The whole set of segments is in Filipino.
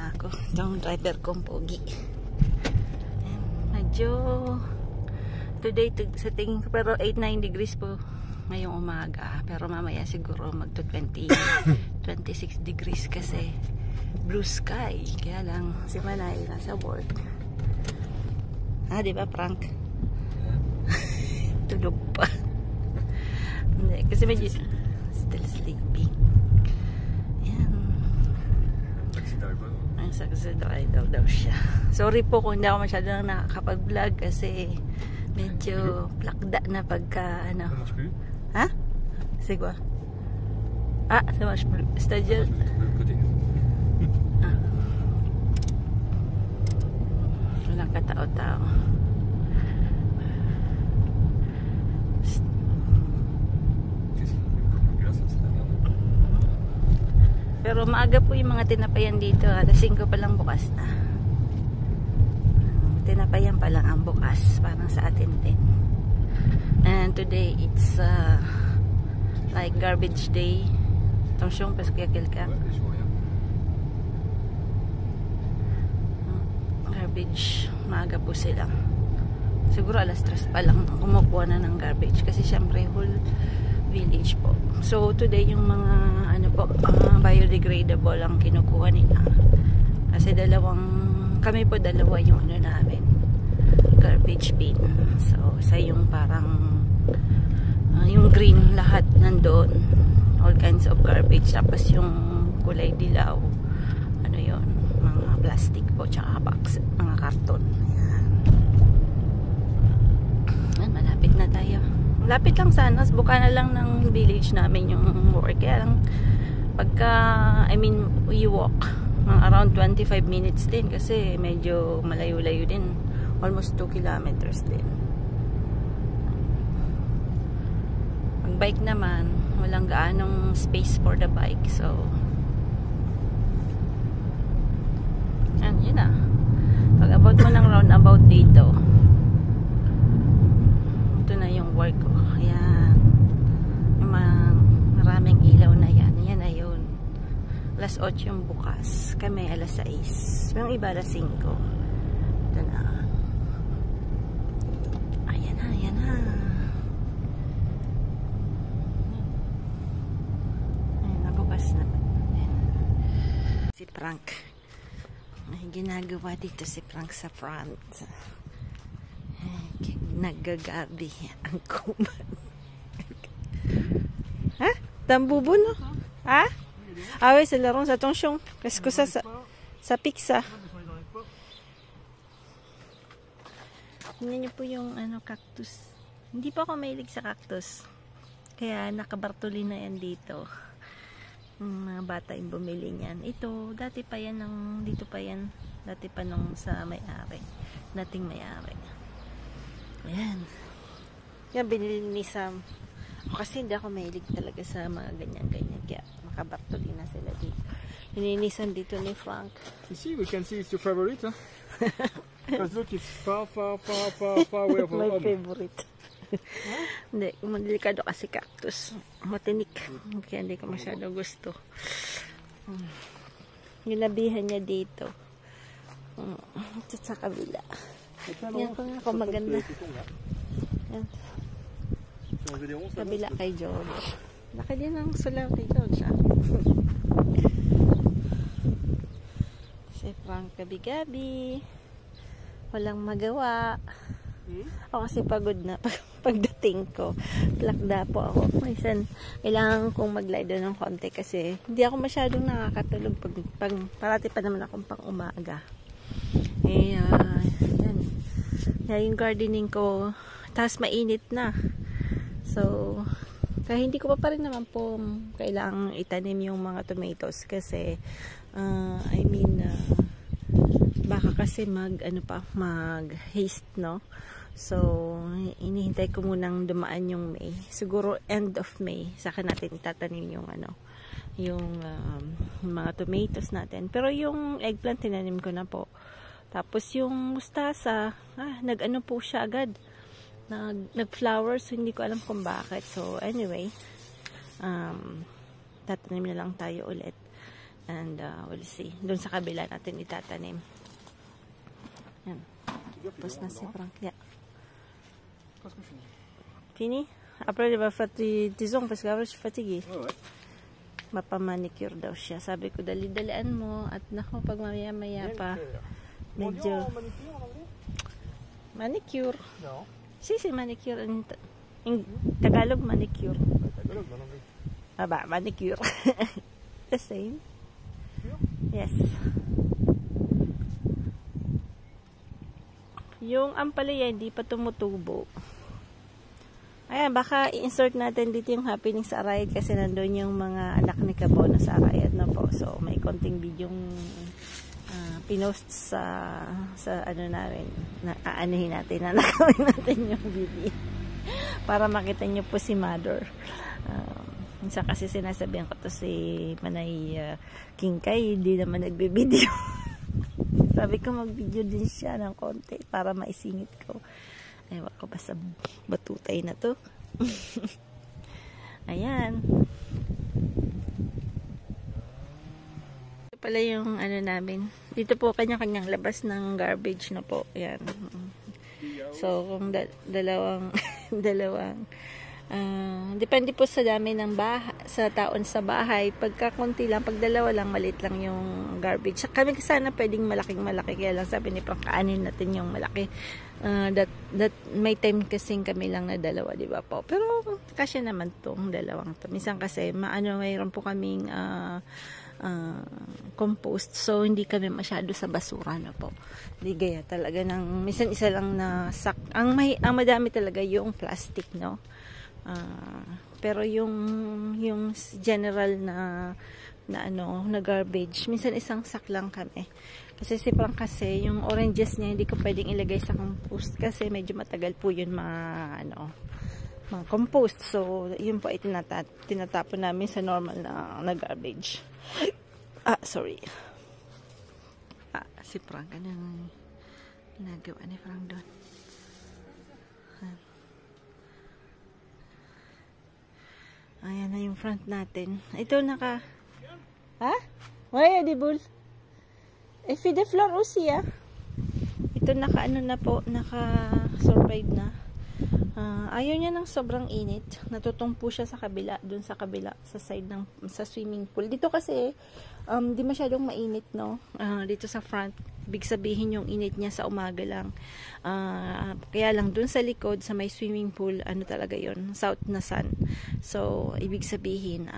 na ako. Itong driver kong pogi. Medyo today sa tingin ko pero 8-9 degrees po ngayong umaga. Pero mamaya siguro magto 26 degrees kasi blue sky. Kaya lang si Manay nasa work. Ah, di ba Frank? Tulog pa. Hindi, kasi medyo still sleepy. Yan. Ang taxi driver daw siya. Sorry po kung hindi ako masyadong nakakapag-vlog kasi medyo plakda na pagka ano. Ha? C'est quoi? Ah, ça marche plus. C'est-à-dire... Walang katao-tao. Pero maaga po yung mga tinapayan dito. Alas 5 pa lang bukas na. Tinapayan pa lang ang bukas. Parang sa atin din. And today it's like garbage day. Attention parce qu'il y a quelqu'un. Garbage. Maaga po sila. Siguro alas 3 pa lang kumukuha na ng garbage. Kasi syempre whole village po. So today yung mga ano po, biodegradable ang kinukuha nila. Kasi kami po dalawa yung ano namin. Garbage bin. So sa yung parang yung green lahat nandoon, all kinds of garbage. Tapos yung kulay dilaw ano yon, mga plastic po tsaka box, mga karton. Ayan, malapit na tayo. Malapit lang sana, buka na lang ng village namin yung work. Kaya lang pagka we walk around 25 minutes din kasi medyo malayo-layo din, almost 2 kilometers din. Bike naman, walang gaanong space for the bike. So, yun na. Pag about mo ng roundabout dito, ito na yung work ko. Ayan. Yung maraming ilaw na yan. Yan na yun. Alas 8 yung bukas. Kami alas 6. Yung iba alas 5. Ito na. Ayan na, ayan na. Si Frank, may ginagawa dito si Frank sa front. Naggagabi ang kuman. Ha? Tambubo no? Ha? Ah oui, c'est le rond, attention. Qu'est-ce que ça pique ça? Tingnan niyo po yung ano, cactus. Hindi pa ako mahilig sa cactus. Kaya nakabartuli na yan dito. Mga bata yung bumili niyan. Ito, dati pa yan dito pa yan. Dati pa nung sa may-ari. Dating may-ari. Ayan. Yan, binili ni Sam. Kasi hindi ako mahilig talaga sa mga ganyan-ganyan. Kaya makabartuli na sila dito. Lininisan dito ni Frank. You see, we can see it's your favorite, huh? Because look, it's far away from home. My favorite. Hindi, delikado kasi cactus. Matinik. Kaya hindi ko masyado gusto. Ginabihan niya dito. Ito sa kabila. Yan po nga kung maganda. Yan. Kabila kay George. Laki din ang sulaw kay George. Si Frank gabi-gabi. Walang magawa. Ako kasi pagod na pagdating ko. Plakda po ako. Minsan, kailangan kong mag-lie doon ng konti kasi hindi ako masyadong nakakatulog pag parati pa naman akong pang umaga. Eh, yan. Yung gardening ko, tapos mainit na. So, kaya hindi ko pa rin naman po kailangang itanim yung mga tomatoes kasi, baka kasi mag haste, no? So, inihintay ko munang dumaan yung May. Siguro end of May, saka natin itatanim yung yung mga tomatoes natin. Pero yung eggplant tinanim ko na po. Tapos yung mustasa, nag-ano po siya agad. Nag-flowers, so hindi ko alam kung bakit. So, anyway, tatanim na lang tayo ulit. And we'll see. Doon sa kabila natin itatanim. Yan. Tapos na si Frank. Yeah. Fini? Après, il va faire disons parce qu'après, je suis fatiguée. Mapamanicure daw siya. Sabi ko, dali-dalian mo. At nako, pag mamaya-maya pa, medyo... Manicure. No. Si, manicure. In Tagalog, manicure. Tagalog, Aba, manicure. The same. Yes. Yung ampalaya, hindi pa tumutubo. Ayan, baka i-insert natin dito yung happening sa Arayat kasi nandun yung mga anak ni Kabono sa Arayat na po. So, may konting videong pinost sa ano na rin. Aanihin natin, nakawin natin yung video. Para makita nyo po si Mother. Minsan kasi sinasabihan ko to si Manay Kingkay, hindi naman nagbe-video. Sabi ko mag-video din siya ng konti para maisingit ko. Ewan ko ba sa batutay na to. Ayan. Ito pala yung ano namin. Dito po kanya-kanyang labas ng garbage na po. Ayan. So, kung dalawang depende po sa dami ng sa taon sa bahay. Pagka konti lang, pag dalawa lang, maliit lang yung garbage. Kami sana pwedeng malaking-malaki. Kaya lang sabi ni Frank, kaanin natin yung malaki. That may time kasing kami lang na dalawa, di ba po? Pero kasya naman tong dalawang to. Minsan kasi, mayroon po kaming compost. So, hindi kami masyado sa basura na po. Hindi gaya talaga ng, minsan isa lang na sak. Ang madami talaga yung plastic, no? Pero yung general na garbage, minsan isang sak lang kami. Kasi si Frank kasi, yung oranges niya, hindi ko pwedeng ilagay sa compost kasi medyo matagal po yun mga compost. So, yun po ay tinatapon namin sa normal na garbage. Sorry. Si Frank, anong ginagawa ni Frank doon? Ayan na yung front natin. Ito naka... Ha? Why, Adibul? Fi de fleur aussi, ah. Ito naka survive na. Ayaw niya ng sobrang init. Natutungpo siya sa kabila, dun sa kabila, sa side sa swimming pool. Dito kasi, di masyadong mainit, no? Dito sa front, big sabihin yung init niya sa umaga lang. Kaya lang dun sa likod, sa may swimming pool, ano talaga yon, south na sun. So, ibig sabihin,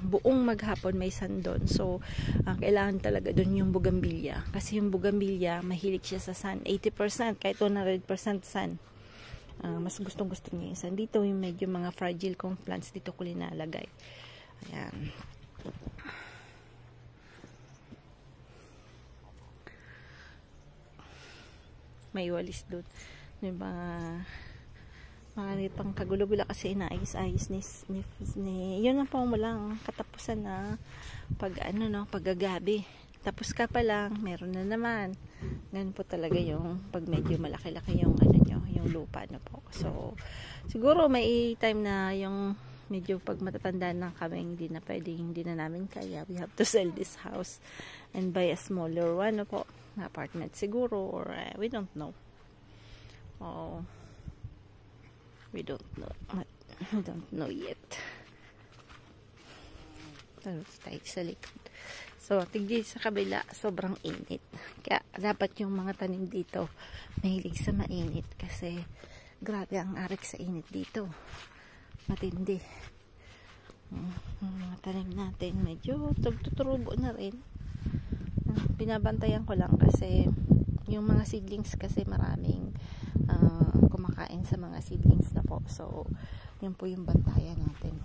buong maghapon may sun dun. So, kailangan talaga dun yung bougainvillea. Kasi yung bougainvillea, mahilig siya sa sun. 80%, kahit 100% sun. Mas gustong-gusto niya yung sun. Dito yung medyo mga fragile kong plants, dito ko linalagay. Ayan. May walis doon. Yung mga pang kagulo-gula kasi inaayos-ayos ni yun ang pang walang katapusan na paggagabi. Tapos ka pa lang, meron na naman. Ganun po talaga yung pag medyo malaki-laki yung yung lupa na po. So, siguro may time na yung medyo pag matatanda na kami, hindi na namin kaya. We have to sell this house and buy a smaller one po, na apartment siguro, or we don't know. We don't know yet. Tayo sa likod. So, tigdi sa kabila, sobrang init. Kaya, dapat yung mga tanim dito, mahilig sa mainit. Kasi, grabe ang arik sa init dito. Matindi. Mga tanim natin, medyo tuturubo na rin. Binabantayan ko lang kasi, yung mga seedlings kasi maraming kumakain sa mga seedlings na po. So, yun po yung bantayan natin.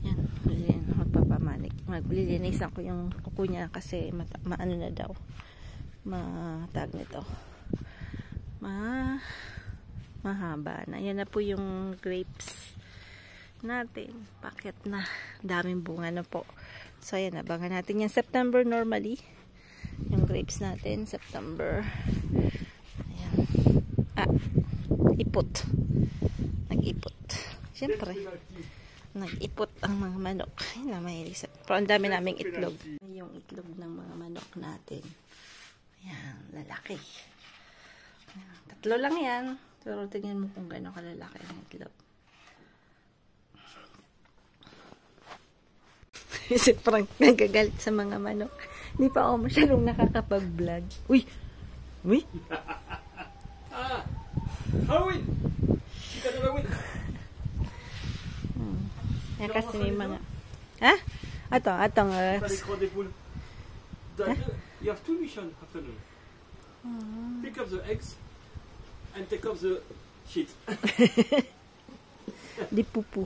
Yan. Maglilinisan ko yung kuko niya kasi maano na daw. Matag nito. Mahaba na. Yan na po yung grapes natin. Paket na. Daming bunga na po. So, ayan. Abangan natin yan. September normally. Yung grapes natin. September. Ayan. Ipot. Nag-ipot. Siyempre. Nag-ipot ang mga manok. Ay, na mahilig sa Pero ang dami naming itlog. Yung itlog ng mga manok natin. Ayan, lalaki. Ayan, 3 lang yan. Pero tingnan mo kung gano'ng kalalaki ang itlog. Si Frank nagagalit sa mga manok. Hindi pa ako masyadong nakakapag-vlog. Uy! Uy! Halloween! Kita na Halloween! Yan kasi may mga... Ha? Atong... You have 2 missions afternoon. Pick up the eggs and take off the shit. Di pupu.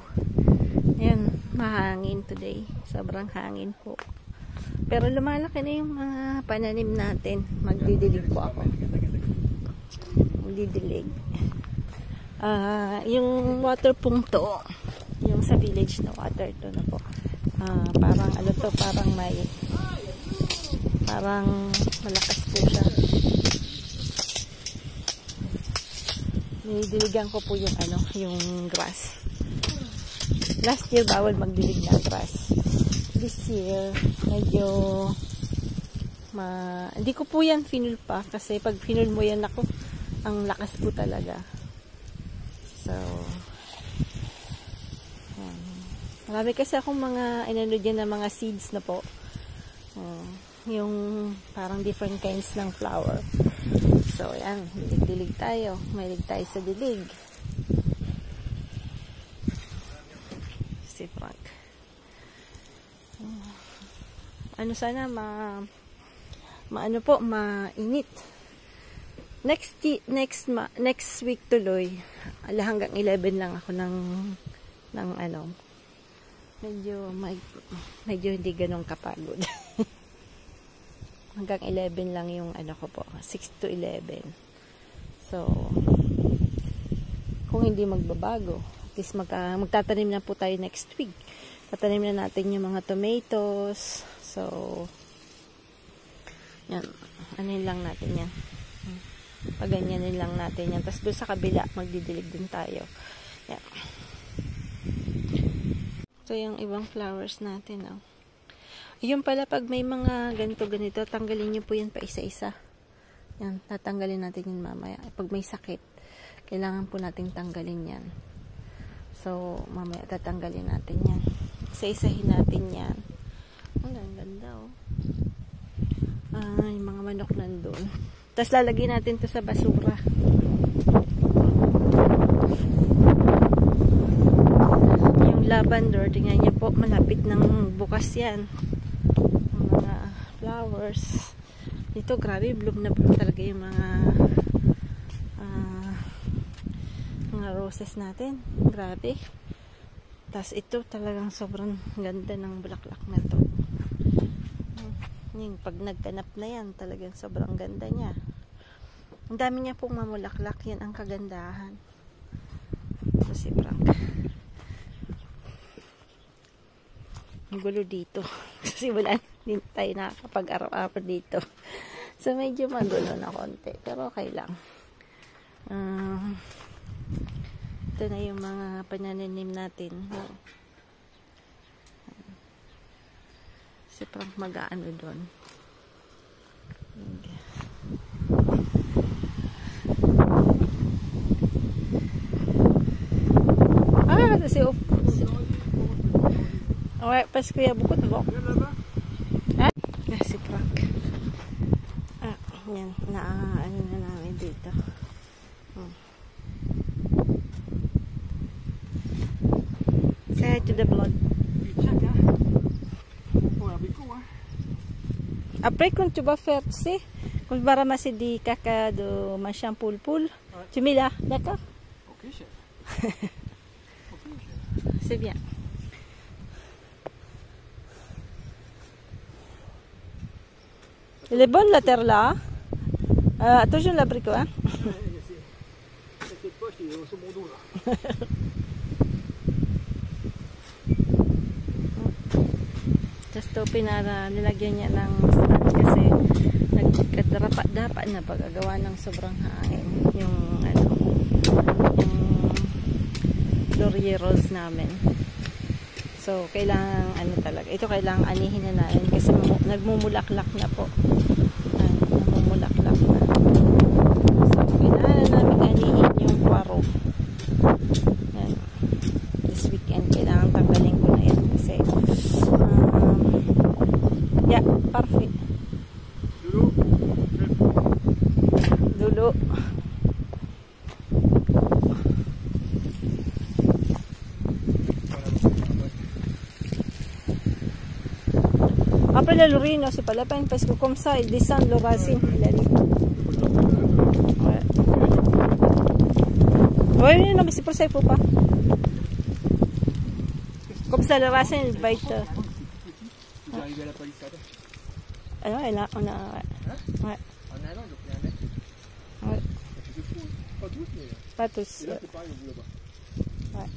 Ayan, mahangin today. Sobrang hangin po. Pero lumalaki na yung mga pananim natin. Magdidilig po ako. Magdidilig. Yung water pong to, yung sa village na water to na po. Parang ano to, parang malakas po siya. Nidiligan ko po yung yung grass. Last year bawal magdilig na grass. This year medyo hindi ko po yan finul pa kasi pag finul mo yan ako, ang lakas po talaga. So marami kasi akong mga dyan na mga seeds na po. Yung parang different kinds ng flower. So, yan. Dilig-dilig tayo. Mahilig tayo sa dilig. Si Frank. Sana mainit. Next week tuloy. Hanggang 11 lang ako ng medyo hindi ganong kapagod. Hanggang 11 lang yung ko po, 6 to 11. So kung hindi magbabago, at least magtatanim na po tayo next week. Tatanim na natin yung mga tomatoes. So yan, lang natin yan. Paganyanin lang natin yan. Tapos doon sa kabila magdidilig din tayo. Yan. So yung ibang flowers natin, Yun pala, pag may mga ganito, tanggalin nyo po yan pa isa-isa. Yan, tatanggalin natin yun mamaya. Pag may sakit, kailangan po nating tanggalin yan. So, mamaya tatanggalin natin yan. Isa-isahin natin yan. Ang ganda, yung mga manok nandun. Tapos lalagyan natin to sa basura. Yung lavender, tingnan niyo po, malapit ng bukas yan. Flowers. Dito, grabe, bloom na bloom talaga yung mga roses natin. Grabe. Tapos ito, talagang sobrang ganda ng bulaklak na to. Yung pag nagkanap na yan, talagang sobrang ganda niya. Ang dami niya pong mamulaklak. Yan ang kagandahan. Ito si Frank. Ang gulo dito. Kasi wala din tayo nakakapag-araw-araw dito. So, medyo magulo na konti. Pero okay lang. Ito na yung mga panananim natin. Si Frank mag-aano doon. Kasi alright, pas kuya bukod mo. Si Frank. Yan, ano na namin dito. Say hi to the vlog. Après, quand tu vas faire, tu sais, quand tu vas ramasser des caca de machin poule-poule, tu mets là, d'accord? Ok, chef. C'est bien. Elle est bonne la terre là. Attention l'abricot, hein. Just to nilagyan niya ng stand kasi nagkadarapa-dapa na pagagawa ng sobrang hangin yung yung laurier rolls namin. So, kailangan, ano talaga, ito kailangan anihin na natin kasi nagmumulaklak na po. Namumulaklak na. So, kailangan namin anihin yung kwaro. Yan. This weekend, kailangan tanggalin ko na yan kasi, yeah, perfect. Dulo. Après la Lorino, c'est pas la peine parce que comme ça, ils descendent le racine. Il a dit. Ouais. Oui, non, mais c'est pour ça qu'il faut pas. Comme ça, le racine, il va être. J'ai arrivé à la palissade. Ah non, là, on a. Ouais. Ouais. En allant, j'ai pris un mètre. Ouais. C'est fou, hein. Pas tous, mais. Pas tous. Et là, c'est pareil, au bout là-bas. Ouais.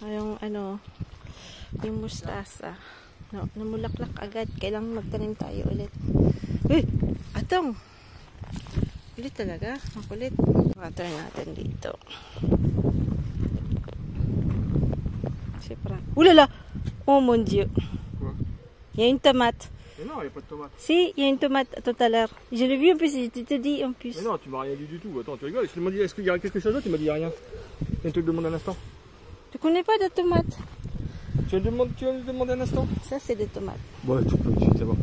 Yung ano, yung mustasa. No, namulaklak agad. Kailangan magtanim tayo ulit. Uy! Atong! Kulit talaga. Makulit. Water natin dito. Siyempre. Ulala! Oh mon dieu! Quoi? Il y a une tomate. Mais non, il n'y a pas de tomate. Si, il y a une tomate tout à l'heure. Je l'ai vu en plus, je te dis en plus. Mais non, tu m'as rien dit du tout. Attends, tu rigoles. Je te demandé, est-ce qu'il y a quelque chose d'autre? Tu m'as dit rien. Je te le demande un instant. Tu connais pas de tomates? Tu vas me demander un instant? Ça, c'est des tomates. Ouais, tu peux, tu sais pas.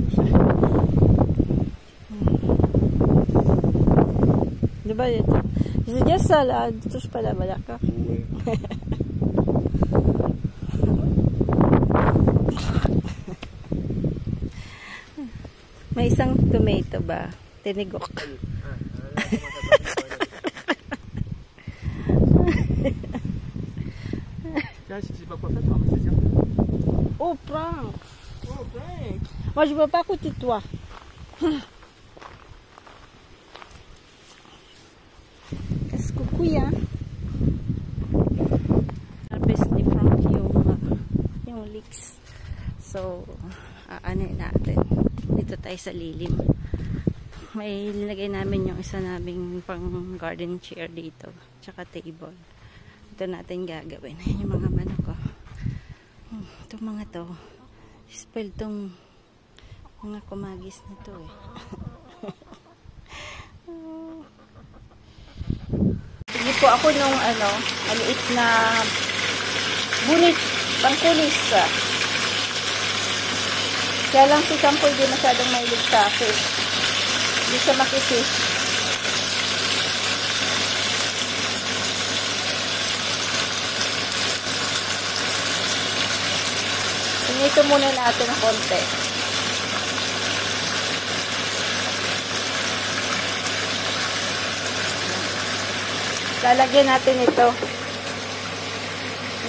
De bas, je dis ça là, ne touche pas là-bas, d'accord? Ouais. May isang tomato ba? Tinigok. Tiens, si tu sais pas quoi faire, tu vas me saisir. Oh, prank! Oh, Frank! Moi, je veux pas côté de toi. Qu'est-ce que couille, hein? Harvest ni Frank yung leeks. So, aanin natin. Dito tayo sa lilim. May linagay namin yung isa naming pang garden chair dito. Tsaka table. Ito natin gagawin. Yung mga manok ko. Itong mga to. Spoil tong mga kumagis na to eh. Hindi po ako nung ano, maliit na bunit, pangkulis. Kaya lang si Sampo hindi masyadong mahilig sa fish. Hindi siya makifish. Pinito muna natin ng konti. Lalagyan natin ito.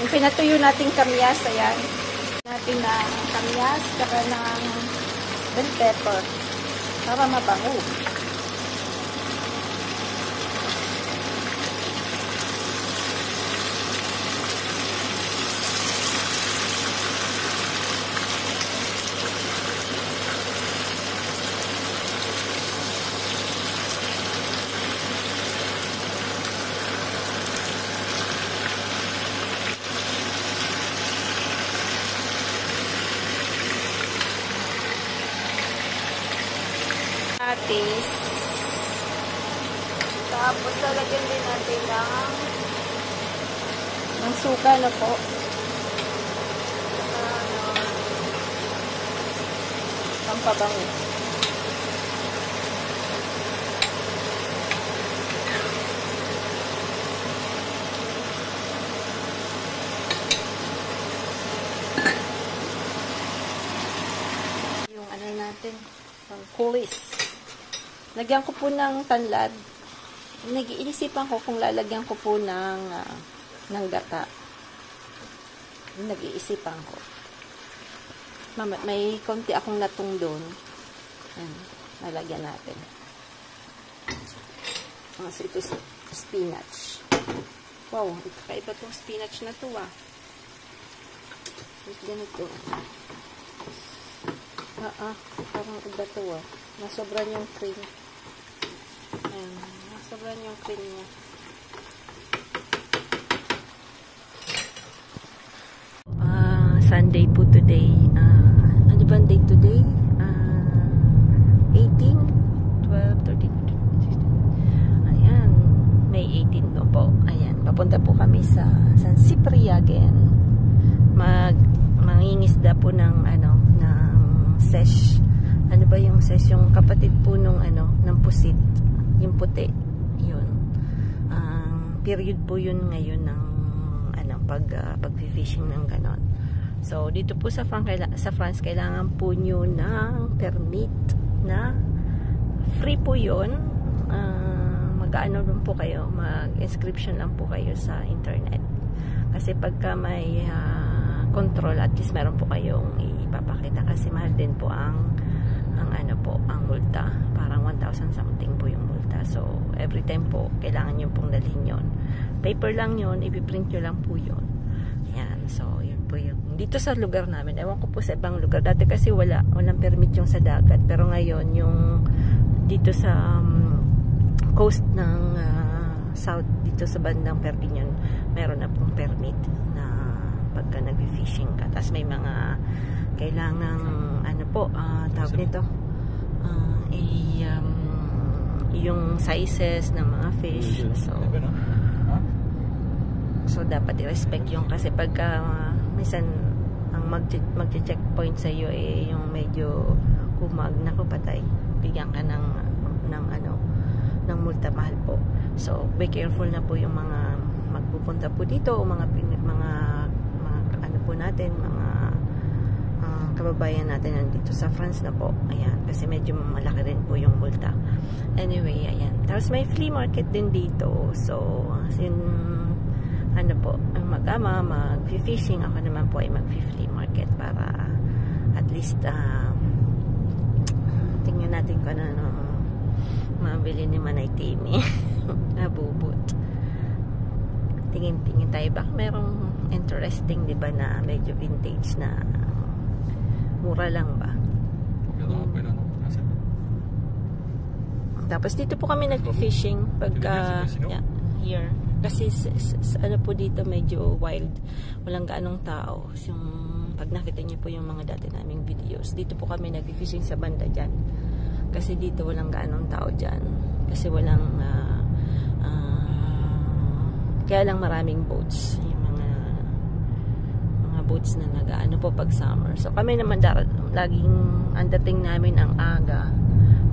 Yung pinatuyo natin kamyas, ayan. Natin na kamyas, saka ng bell pepper. Para mabango. Atis. Tapos lalagyan din natin ng suka na po. Pampabango. Yung ano natin, pangkulis. Lagyan ko po ng tanlad. Nag-iisipan ko kung lalagyan ko po ng gata. Nag-iisipan ko. May konti akong latong doon. Ayan, nalagyan natin. So, ito spinach. Wow, kaiba itong spinach na to ah. Ganito. Parang iba to ah. Nasobran yung cream. Ayan, nasobran yung cream niya. Sunday po today. Ano ba ang date today? 18, 12, 13, 14, 15. Ayan. May 18 no po. Ayan. Papunta po kami sa San Ciprian. Mangingisda po ng sesh. Ano ba yung sesh? Yung kapatid po nung ng pusit. Yung puti. Yun. Period po yun ngayon ng pag-fishing ng ganon. So, dito po sa France, kailangan po nyo ng permit na free po yun. Mag-ano lang po kayo, mag-inscription lang po kayo sa internet. Kasi pagka may control, at least meron po kayong ipapakita. Kasi mahal din po ang multa. Parang 1,000 something po yung multa. So, every time po, kailangan nyo pong dalhin yun. Paper lang yun, ipiprint nyo lang po yun. Ayan, so, yun po yung dito sa lugar namin. Ewan ko po sa ibang lugar. Dati kasi walang permit yung sa dagat. Pero ngayon, yung dito sa coast ng south, dito sa bandang Perpignan, meron na pong permit na pagka nag-fishing ka. Tapos may mga kailangang tawag nito, yung sizes ng mga fish. So dapat i-respect yung, kasi pagka minsan ang mag-checkpoint sa iyo yung medyo humag na patay, bigyan ka ng multa, mahal po. So be careful na po yung mga magpupunta po dito, o mga po natin, mga kababayan natin nandito sa France na po. Ayan, kasi medyo malaki rin po yung multa. Anyway, ayan. Tapos may flea market din dito. So, mag-ama, mag-fishing. Ako naman po ay mag-flea market para at least tingnan natin kung ano mabili ni Manay Timmy. Nabubot. Tingin-tingin tayo. Baka merong interesting, diba, na medyo vintage na mura lang ba? Tapos dito po kami nag-fishing pagka here. Kasi po dito medyo wild. Walang gaanong tao. Yung, pag nakita niyo po yung mga dati naming videos, dito po kami nag-fishing sa banda dyan. Kasi dito walang gaanong tao dyan. Kasi walang kaya lang maraming boats. Yung mga boats na nag-ano po pag summer. So kami naman laging ang dating namin ang aga.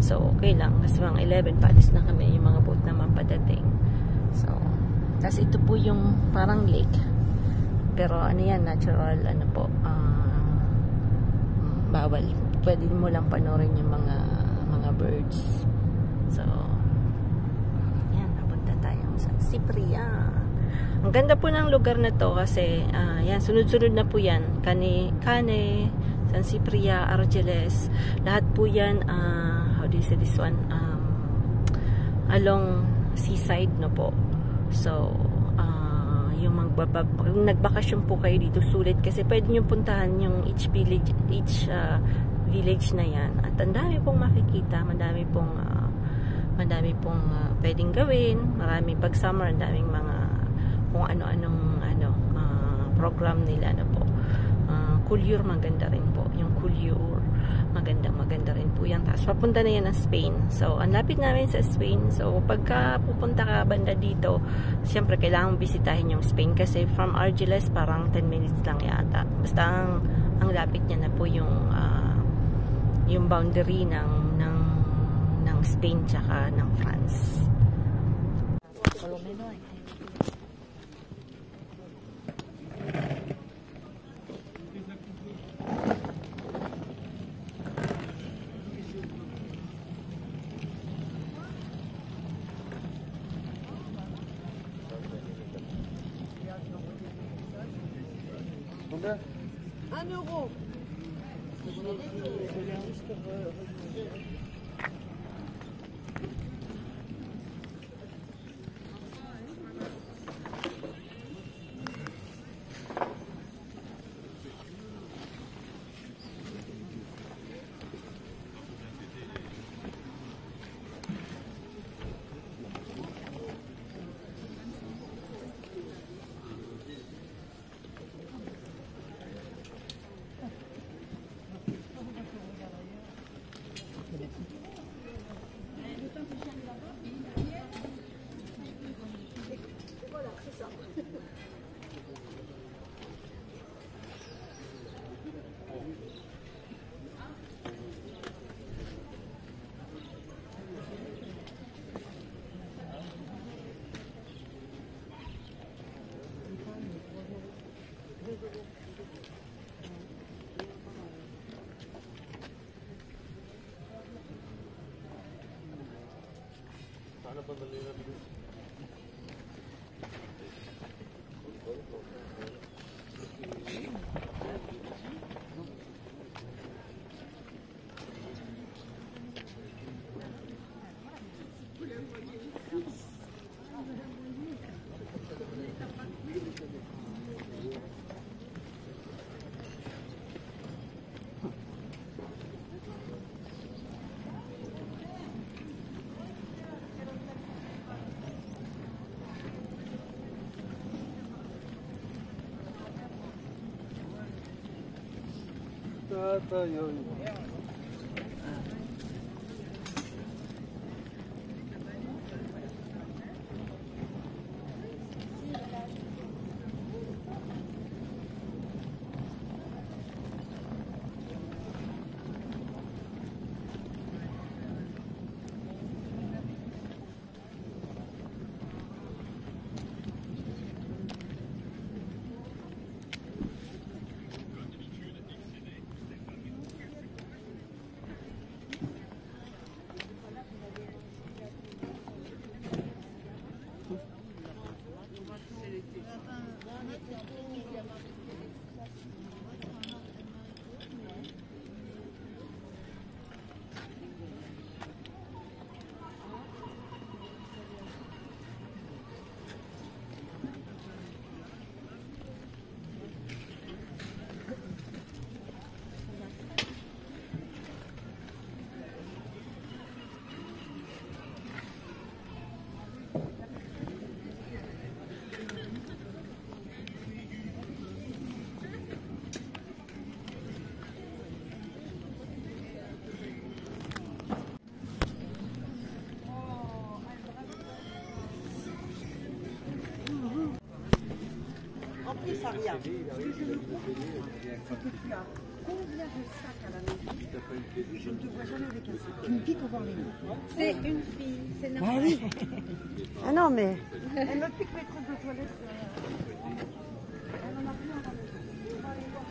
So okay lang. Kasi mga 11 palis na kami, yung mga boat naman padating. So tas ito po yung parang lake. Pero yan, natural bawal. Pwede mo lang panoorin yung mga birds. So yan, napunta tayong San Ciprian. Ang ganda po ng lugar na to kasi yan, sunod-sunod na po yan. Cane, San Ciprian, Argelès, lahat po yan, how do you say this one, along seaside no po. So yung nagbakasyon po kayo dito, sulit kasi pwede nyo puntahan yung each village na yan, at ang dami pong makikita, madami pong pwedeng gawin, marami pag summer, ang daming mga kung ano-anong program nila po. Kulyur, maganda rin po yung Kulyur, maganda rin po yan. Tapos papunta na yan ng Spain. So ang lapit namin sa Spain. So pagka pupunta ka banda dito, siyempre kailangan bisitahin yung Spain kasi from Argelès parang 10 minutes lang yata. Basta ang lapit niya na po yung boundary ng Spain tsaka ng France. Ano ko? Ça rien. Ce que je me demande, c'est que tu as combien de sacs à la maison? Je ne te vois jamais avec un sac. Une fille pour voir les noms. C'est une fille, c'est normal. Ah oui. Ah non, mais elle me pique mes trucs de toilette. Elle en a plus à la maison. On va aller voir.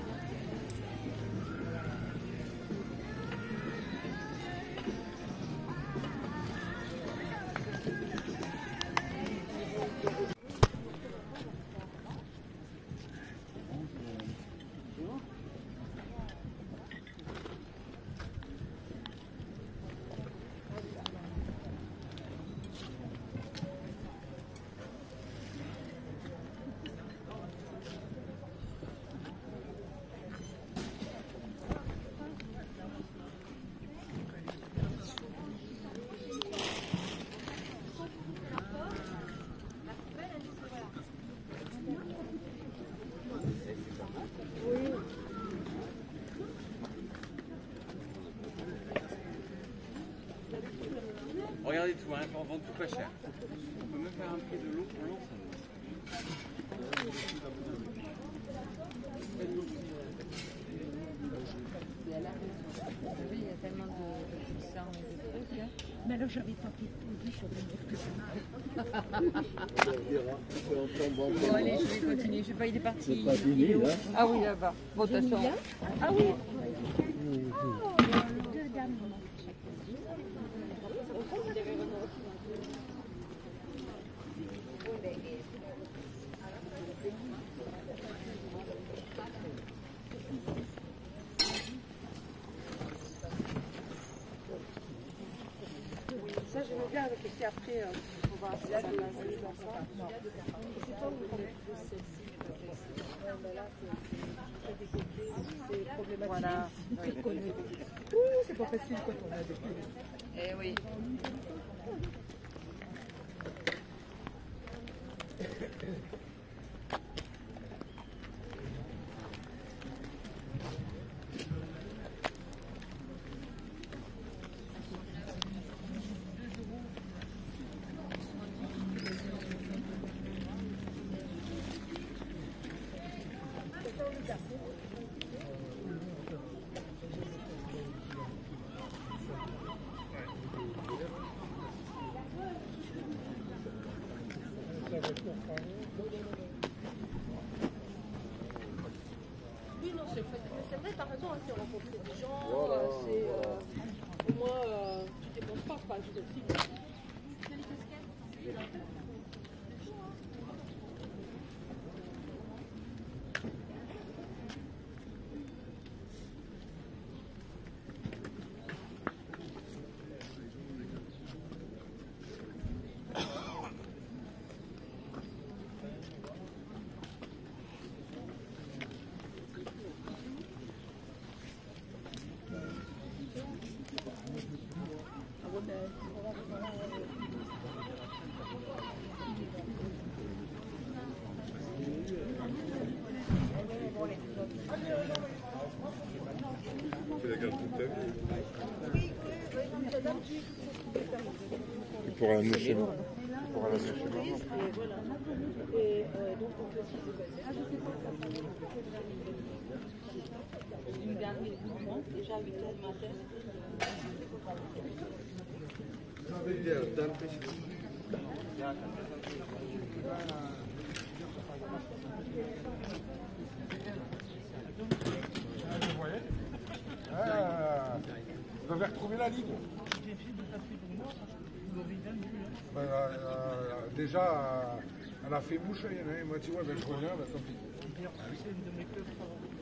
Regardez tout, hein, on vend tout pas cher. On peut même faire un prix de l'eau pour l'eau. Il y a tellement de puissants et de trucs. Mais alors j'avais pas pris de je Bon, allez, je vais continuer. Je sais pas, il est parti. C'est pas fini, là. Ah oui, là-bas. Bon, de toute façon. Ah oui. deux dames. Ça, je veux bien avec les après, on va se la Voilà. c'est pas facile quand on a des Eh oui. Oui, non, c'est vrai, t'as raison, c'est rencontrer des gens, c'est au moins tu dépenses pas, je veux dire, si. Il pourra l'amener chez moi. Vous avez retrouvé la ligne. Déjà, elle a fait mouche, il y en a une moitié, ouais, ben, je reviens, ben, tant pis.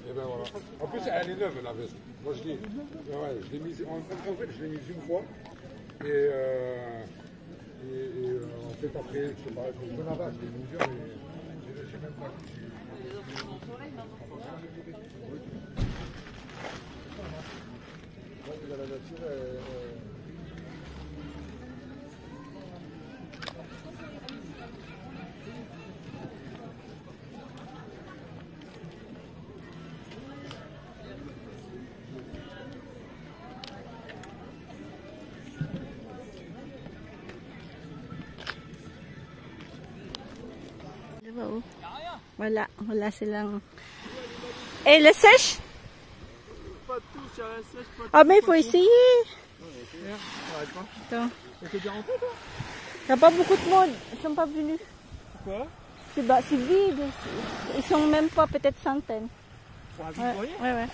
Et ben voilà. En plus, elle est neuve, la veste. Moi, je l'ai mise, en fait, je l'ai mise une fois. Et en fait, après, je sais pas, je peux là-bas, je l'ai mesure, mais je sais même pas. La nature, Wala silang. Eh, la sèche? Pas tout, ça la sèche, pas tout. Ah, mais il faut essayer. Attends. T'es déjà rentré, toi? Il n'y a pas beaucoup de monde. Ils sont pas venus. Pourquoi? C'est vide. Ils sont même pas peut-être centaines. Ouais.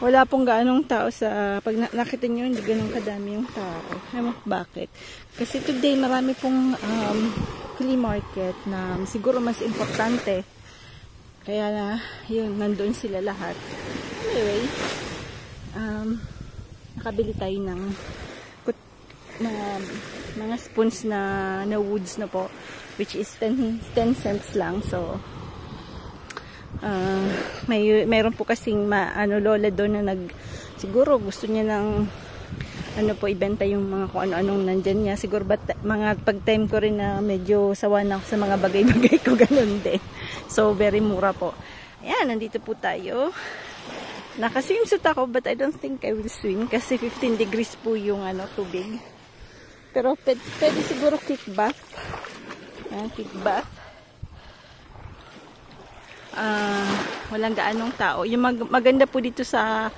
Wala pong gaanong tao sa... Pag nakita nyo, hindi ganun kadami yung tao. Ewan ko bakit. Kasi today, marami pong flea market na siguro mas importante. Kaya na, yun, nandun sila lahat. Anyway, nakabili tayo ng mga spoons na woods na po, which is 10 cents lang. So, mayroon po kasing lola doon na siguro gusto niya ng ibenta yung mga kung ano-anong nandyan niya. Siguro mga pag-time ko rin na medyo sawa na ako sa mga bagay-bagay ko, ganun din. So, very mura po. Ayan, nandito po tayo. Naka-swimsuit ako, but I don't think I will swim kasi 15 degrees po yung tubig. Pero pwede siguro kick bath. Kick bath. Walang gaanong tao. Yung maganda po dito sa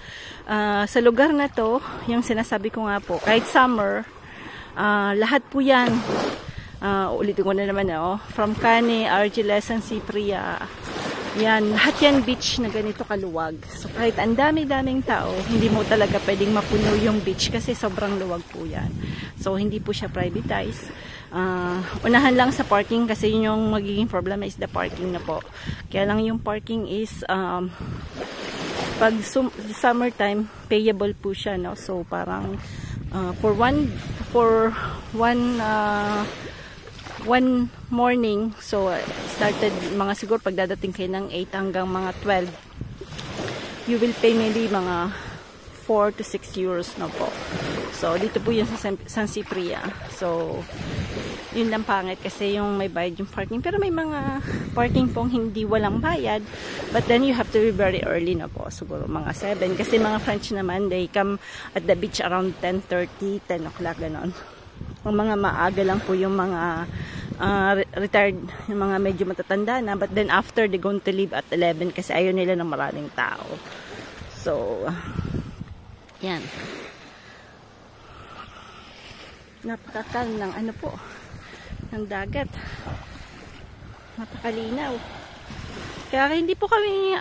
lugar na to, yung sinasabi ko nga po, kahit summer, lahat po yan. Ulitin ko na naman, from Cani, Argeles, San Cipria, yan, lahat yan beach na ganito kaluwag. So kahit ang dami-daming tao, hindi mo talaga pwedeng mapuno yung beach kasi sobrang luwag po yan. So hindi po siya privatized. Unahan lang sa parking kasi yun yung magiging problema is the parking na po. Kaya lang yung parking is pag summertime payable po siya, no? So parang for one morning, so started mga siguro pagdadating kayo ng 8 hanggang mga 12, you will pay maybe mga 4 to 6 euros na po. So dito po yun sa San Cipria. So yun lang pangit kasi yung may bayad yung parking, pero may mga parking pong hindi walang bayad, but then you have to be very early na po, siguro mga 7 kasi mga French naman, they come at the beach around 10:30, 10 o'clock ganon. Ang mga maaga lang po yung mga retired, yung mga medyo matatanda na, but then after they going to leave at 11 kasi ayaw nila ng maraming tao. So yan, napakakal ng ng dagat, napakalinaw. Kaya hindi po kami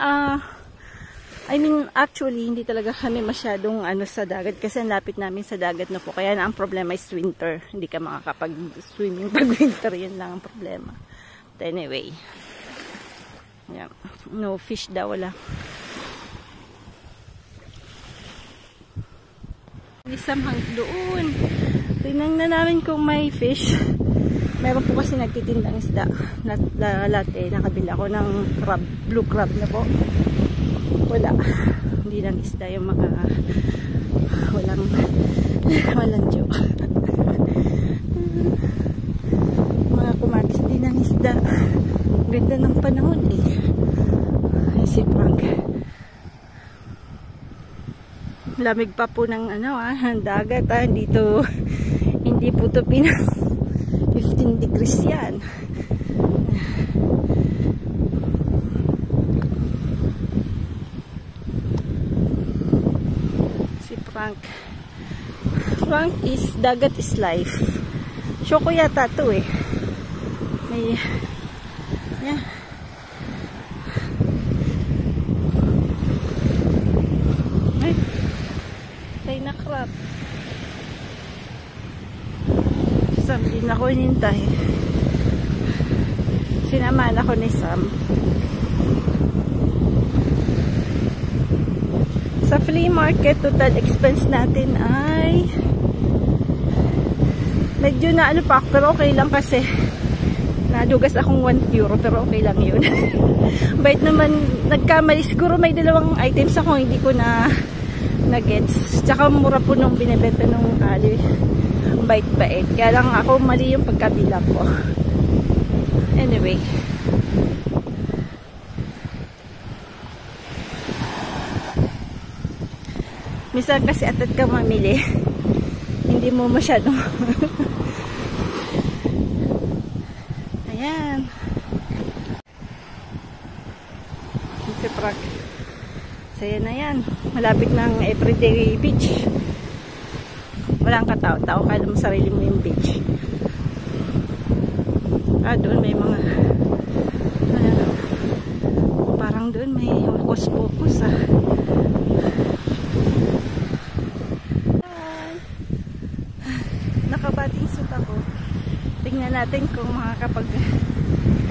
I mean, actually, hindi talaga kami masyadong sa dagat kasi ang lapit namin sa dagat na po. Kaya na ang problema is winter. Hindi ka makakapag-swimming pag winter. Yun lang ang problema. But anyway. Yeah. No fish daw, wala. Isang doon. Tingnan na namin kung may fish. Meron po kasi nagtitindang isda. Latte, nakabila ko ng crab, blue crab na po. Wala. Hindi lang isda yung mga walang joke. Mga kumatis din ng isda. Ganda ng panahon eh. Ay, si Frank. Lamig pa po ng dagat dito. Hindi po ito 15 degrees yan. Si Frank is dagat is life. Show ko yata ito eh. May yeah. Ay, tayo na crab. Sam, din ako inintay. Sinamahan ako ni Sam. Sa flea market, total expense natin ay medyo na pa ako, pero okay lang kasi nadugas akong 1 euro, pero okay lang yun. Bait naman, nagkamali. Siguro may dalawang items ako hindi ko na gets. Tsaka mura po nung binibenta nung ali. Bait-bait. Kaya lang ako mali yung pagkabila ko. Anyway. Minsan kasi atat ka mamili. Hindi mo masyadong ayan. Si Frank. Saya na yan. Malapit ng everyday beach. Walang katao-tao. Kala mo sarili mo yung beach. Doon may mga parang doon may focus nakabating suit ako. Tingnan natin kung makakapag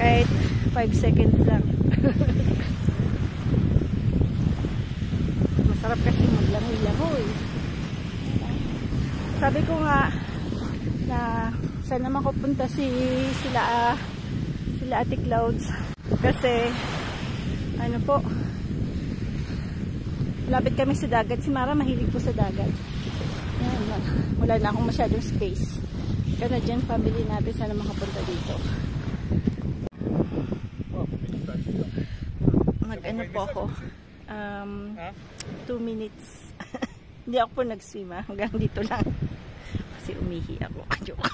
kahit 5 seconds lang. Masarap kasi maglangoy-langoy. Sabi ko nga na saan naman ko punta sila Ate Clouds kasi lapit kami sa dagat. Si Mara mahilig po sa dagat. Yan, wala na akong masyadong space. Canadian family natin sana makapunta dito. Po ako 2 minutes. Hindi ako po nag-swim hanggang dito lang kasi umihi ako. Joke.